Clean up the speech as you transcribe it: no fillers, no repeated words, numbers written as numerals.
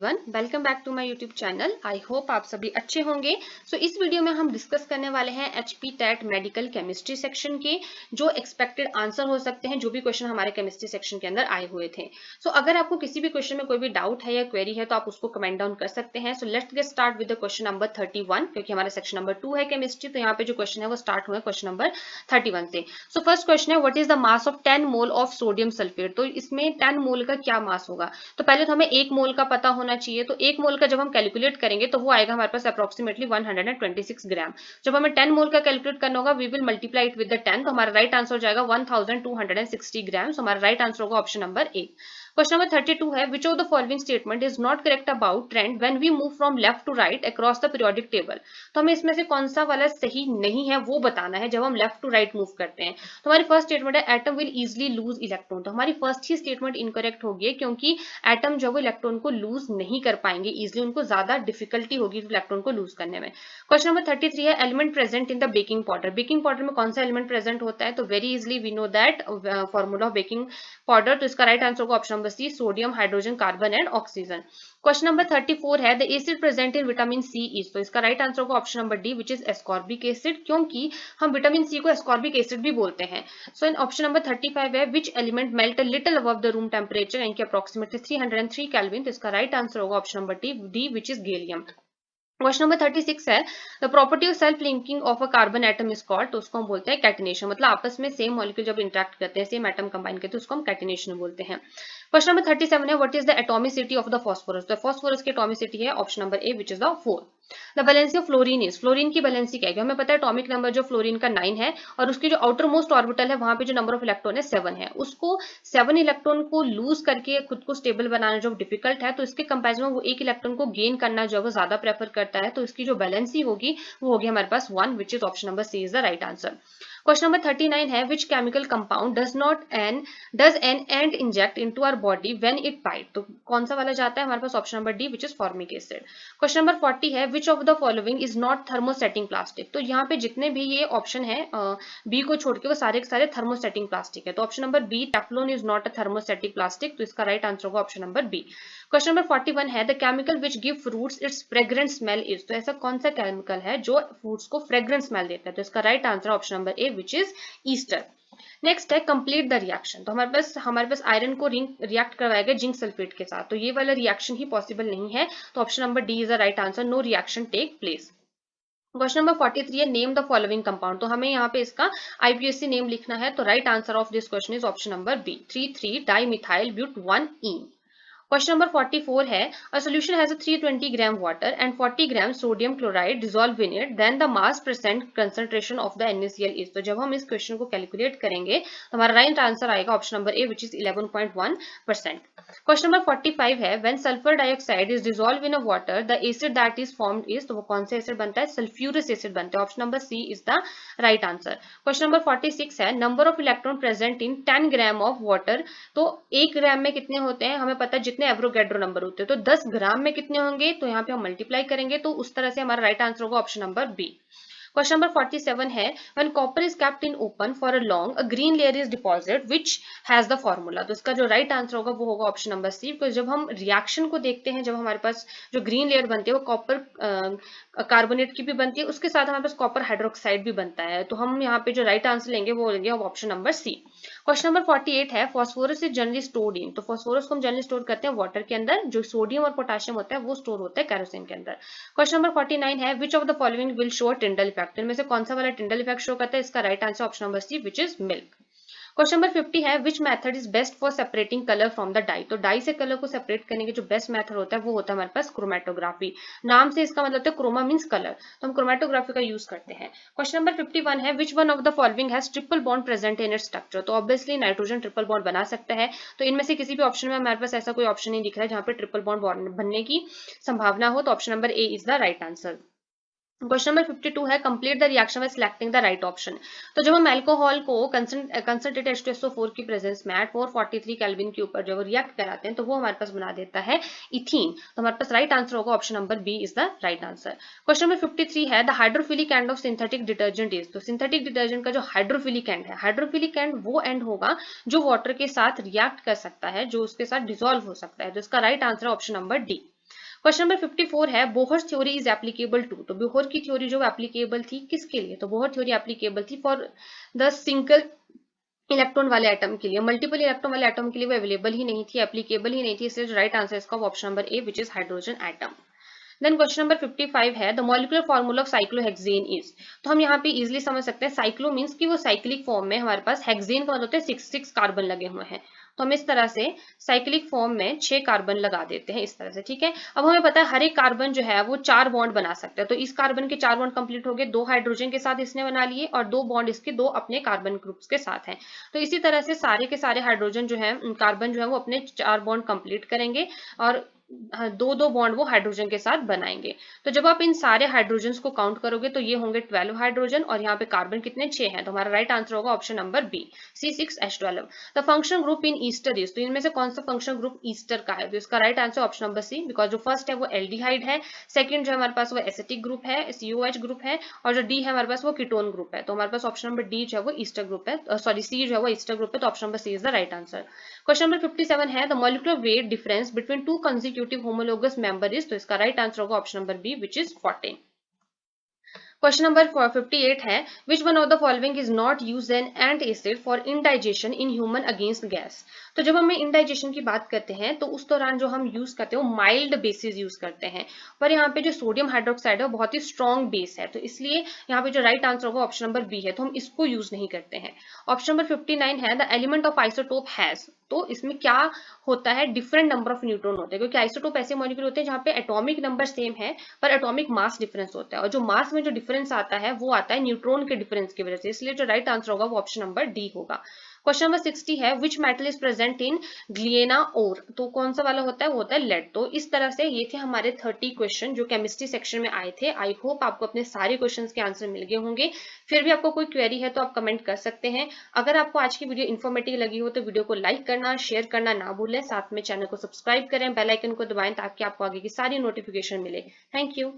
Welcome back to my YouTube channel. I hope आप सभी अच्छे होंगे। इस वीडियो में हम डिस्कस करने वाले हैं HP TET medical chemistry section के जो एक्सपेक्टेड आंसर हो सकते हैं, जो भी क्वेश्चन हमारे केमिस्ट्री सेक्शन के अंदर आए हुए थे। अगर आपको किसी भी क्वेश्चन में कोई भी डाउट है या क्वेरी है तो आप उसको कमेंट डाउन कर सकते हैं। Let's get start with the question number 31, क्योंकि हमारा सेक्शन नंबर 2 है केमिस्ट्री। तो यहाँ पे जो क्वेश्चन है वो स्टार्ट हुआ है क्वेश्चन नंबर 31 से। फर्स्ट क्वेश्चन है, what is the mass of 10 mole of sodium sulphate. तो इसमें 10 मोल का क्या मास होगा। तो पहले तो हमें 1 मोल का पता होना चाहिए। तो 1 मोल का जब हम कैलकुलेट करेंगे तो वो आएगा हमारे पास अप्रोक्सीमेटली 126 ग्राम। जब हमें 10 मोल का कैलकुलेट करना होगा, we will multiply it with the 10। तो हमारा राइट आंसर हो जाएगा 1260 ग्राम। हमारा राइट आंसर होगा option number A. Question number 32 है, which of the following statement is not correct about trend when we move from left to right across the periodic table. तो हमें इसमें से कौन सा वाला सही नहीं है वो बताना है जब हम लेफ्ट टू राइट मूव करते हैं। तो हमारी फर्स्ट स्टेटमेंट है, atom will easily loose electron. तो हमारी फर्स्ट ही स्टेटमेंट इनकरेक्ट होगी, क्योंकि एटम जो है इलेक्ट्रॉन को लूज नहीं कर पाएंगे इजिली, उनको ज्यादा डिफिकल्टी होगी इलेक्ट्रॉन को लूज करने में। क्वेश्चन नंबर 33 है, element present in the baking powder. Baking powder में कौन सा एलिमेंट प्रेजेंट होता है। तो very easily we know that formula of baking powder. तो इसका राइट आंसर होगा option number C, sodium, hydrogen, carbon and oxygen. Question number 34 है, the acid present in vitamin C is. तो इसका राइट आंसर होगा option number D, which is ascorbic acid, क्योंकि हम vitamin C को एस्कॉर्बिक एसिड भी बोलते हैं। इन ऑप्शन नंबर 35 है, which element melt a little above the room temperature, यानी कि अप्रोक्सीमेटली 303 केल्विन। तो इसका राइट आंसर होगा option number D, which is gallium. Question number 36 है, the property of self linking of a carbon atom is called. तो उसको हम बोलते हैं कैटिनेशन। मतलब आपस में सेम मॉलिक्यूल जब इंटरेक्ट करते हैं, सेम एटम कंबाइन करते हैं, उसको हम कैटिनेशन बोलते हैं। क्वेश्चन नंबर 37 है, what is the atomicity of the phosphorus. तो फास्फोरस की एटॉमिसिटी है option number A, which is the 4। The valency of fluorine is. Fluorine की वैलेंसी क्या है। हमें पता है एटॉमिक नंबर जो फ्लोरीन का 9 है, और उसकी जो आउटर मोस्ट ऑर्बिटल है वहां पे जो नंबर ऑफ इलेक्ट्रॉन है 7 है। उसको 7 इलेक्ट्रॉन को लूज करके खुद को स्टेबल बनाना जो डिफिकल्ट है, तो इसके कंपेरिजन में वो एक इलेक्ट्रॉन को गेन करना जो है वो ज्यादा प्रेफर करता है। तो इसकी जो बैलेंसी होगी वो होगी हमारे पास 1, which is option number C is the right answer. Question number 39 है, which chemical compound does an ant inject into our body when it bite. तो कौन सा वाला जाता है हमारे पास option number D, which is formic acid. Question number 40 है, which of the following is not thermosetting plastic. तो यहाँ पे जितने भी ये ऑप्शन है बी को छोड़ के वो सारे के सारे थर्मोसेटिंग प्लास्टिक है। तो option number B, Teflon is not a thermosetting plastic. तो इसका राइट आंसर होगा option number B. Question number 41 है, the chemical which give fruits its fragrant smell is. तो ऐसा कौन सा केमिकल है जो फ्रूट्स को फ्रेग्रेंट स्मेल देता है। तो इसका right answer option number A, which is Easter. Next है, कंप्लीट द रिएक्शन। तो हमारे पास आयरन को रिएक्ट करवाया गया जिंक सल्फेट के साथ। तो ये वाला रिएक्शन ही पॉसिबल नहीं है। तो option number D is the right answer, no reaction take place. Question number 43 है, नेम द फॉलोइंग कंपाउंड। तो हमें यहाँ पे इसका आईपीएससी नेम लिखना है। तो right answer of this question is option number B, 3,3 dimethyl but 1-ene। Question number 44 है, a solution has a 320 gram water and 40 gram sodium chloride dissolved in it, then the mass percent concentration of the NaCl is। तो जब हम इस question को calculate करेंगे तो हमारा right answer आएगा option number A, which is 11.1%। Question number 45 है, when sulfur dioxide is dissolved in a water the acid that is formed is। तो वो कौन सा एसिड बनता है, सल्फ्यूरस एसिड बनता है। Option number C is the right answer. Question number 46 है, number of electron present in 10 gram of water. तो 1 ग्राम में कितने होते हैं, हमें पता है जितने एवरोगैड्रो नंबर होते हैं। तो 10 ग्राम में कितने होंगे, तो यहाँ पे हम मल्टीप्लाई करेंगे। तो उस तरह से हमारा राइट आंसर होगा option number B. Question number 47 है, when copper is kept in open for a long a green layer is deposit which has the formula. तो इसका जो राइट आंसर होगा वो होगा ऑप्शन नंबर सी। बिकॉज जब हम रिएक्शन को देखते हैं, जब हमारे पास जो ग्रीन लेयर बनती है वो कॉपर कार्बोनेट की भी बनती है, उसके साथ हमारे पास कॉपर हाइड्रोक्साइड भी बनता है। तो हम यहाँ पे जो राइट आंसर लेंगे वो लेंगे option number C. Question number 48 है, phosphorus is generally stored in. तो फॉस्फोरस को हम जनरली स्टोर करते हैं वाटर के अंदर, जो सोडियम और पोटेशियम होता है वो स्टोर होता है केरोसिन के अंदर। क्वेश्चन नंबर 49 है, which of the following will show Tyndall effect. इनमें से कौन सा वाला टिंडल इफेक्ट शो करता है। इसका right answer option number C, which is milk. Question number 50 है, which method is best for separating colour from the dye. तो डाई से कलर को सेपरेट करने के जो बेस्ट मेथड होता है वो होता है हमारे पास क्रोमेटोग्राफी। नाम से इसका मतलब है क्रोमा मींस कलर, तो हम क्रोमेटोग्राफी का यूज करते हैं। क्वेश्चन नंबर 51 है, which one of the following has triple bond present in its structure. तो ऑब्वियसली नाइट्रोजन ट्रिपल बॉन्ड बना सकता है। तो इनमें से किसी भी ऑप्शन में हमारे पास ऐसा कोई ऑप्शन नहीं दिख रहा है जहां पे ट्रिपल बॉन्ड बनने की संभावना हो। तो option number A is the right answer. Question number 52 है, complete the reaction by selecting the right option. तो जब हम अल्कोहल को कंसंट्रेटेड H2SO4 की प्रेजेंस में 443 केल्विन के ऊपर जब रिएक्ट कराते हैं तो वो हमारे पास बना देता है इथीन। तो हमारे पास राइट आंसर होगा option number B is the right answer. Question number 53 है, the hydrophilic end of synthetic detergent is. तो सिंथेटिक डिटर्जेंट का जो हाइड्रोफिलिक एंड है, हाइड्रोफिलिक एंड वो एंड होगा जो वाटर के साथ रिएक्ट कर सकता है, जो उसके साथ डिसॉल्व हो सकता है। तो इसका राइट आंसर है option number D. Question number 54 है Bohr theory is applicable to. तो बोहर की थ्योरी जो एप्लीकेबल थी किसके लिए? तो बोहर थ्योरी एप्लीकेबल थी फॉर द सिंगल इलेक्ट्रॉन वाले एटम के लिए, मल्टीपल इलेक्ट्रॉन वाले एटम के लिए वो अवेलेबल ही नहीं थी, एप्लीकेबल ही नहीं थी, इसलिए राइट आंसर इसका option number A which is hydrogen atom. Then question number 55 है the molecular formula of cyclohexane is. तो हम यहाँ पे इजीली समझ सकते हैं, साइक्लो मींस कि वो साइक्लिक फॉर्म में, हमारे पास हेक्सेन का मतलब होता है 6 कार्बन लगे हुए हैं, तो हम इस तरह से साइक्लिक फॉर्म में 6 कार्बन लगा देते हैं इस तरह से, ठीक है। अब हमें पता है हर एक कार्बन जो है वो 4 बॉन्ड बना सकता है, तो इस कार्बन के 4 बॉन्ड कंप्लीट हो गए, 2 हाइड्रोजन के साथ इसने बना लिए और 2 बॉन्ड इसके 2 अपने कार्बन ग्रुप्स के साथ हैं। तो इसी तरह से सारे के सारे हाइड्रोजन जो है, कार्बन जो है वो अपने 4 बॉन्ड कंप्लीट करेंगे और 2-2 बॉन्ड वो हाइड्रोजन के साथ बनाएंगे। तो जब आप इन सारे हाइड्रोजन को काउंट करोगे तो ये होंगे 12 हाइड्रोजन और यहाँ पे कार्बन कितने 6 हैं, तो हमारा राइट आंसर होगा option number B C6H12। The function group in ester is. तो इनमें से कौन सा फंक्शन ग्रुप ईस्टर का है? तो इसका right answer option number C, because जो फर्स्ट है वो एल्डिहाइड है, सेकंड जो हमारे पास वो एसिटिक ग्रुप है, COH ग्रुप है, और जो डी है हमारे पास वो कीटोन ग्रुप है। तो हमारे पास ऑप्शन नंबर डी जो है वो ईस्टर ग्रुप है, सॉरी सी जो है वो ईस्टर ग्रुप है, तो option number C is the right answer. Question number 57 है the molecular weight difference between two consecutive homologous member is. तो इसका राइट आंसर होगा option number B which is 14। Question number 58 है which one of the following is not use an antacid for indigestion in human against gas. तो जब हम indigestion की बात करते हैं तो उस दौरान जो हम यूज करते हैं वो माइल्ड बेसिस यूज करते हैं, पर यहाँ पे जो सोडियम हाइड्रोक्साइड है वो बहुत ही स्ट्रॉन्ग बेस है, तो इसलिए यहाँ पे जो राइट आंसर होगा ऑप्शन नंबर बी है, तो हम इसको यूज नहीं करते हैं। ऑप्शन नंबर 59 है the element of isotope has. तो इसमें क्या होता है, डिफरेंट नंबर ऑफ न्यूट्रॉन होते हैं, क्योंकि आइसोटोप ऐसे मॉलिक्यूल होते हैं जहाँ पे एटॉमिक नंबर सेम है पर एटॉमिक मास डिफरेंस होता है, और जो मास में जो डिफरेंस आता है वो आता है न्यूट्रॉन के डिफरेंस की वजह से, इसलिए जो राइट आंसर होगा वो ऑप्शन नंबर डी होगा। क्वेश्चन नंबर 60 है which metal is present in galena ore. तो कौन सा वाला होता है? वो होता है लेड। तो इस तरह से ये थे हमारे 30 क्वेश्चन जो केमिस्ट्री सेक्शन में आए थे। आई होप आपको अपने सारे क्वेश्चंस के आंसर मिल गए होंगे। फिर भी आपको कोई क्वेरी है तो आप कमेंट कर सकते हैं। अगर आपको आज की वीडियो इन्फॉर्मेटिव लगी हो तो वीडियो को लाइक करना, शेयर करना ना भूलें, साथ में चैनल को सब्सक्राइब करें, बेल आइकन को दबाएं ताकि आपको आगे की सारी नोटिफिकेशन मिले। Thank you.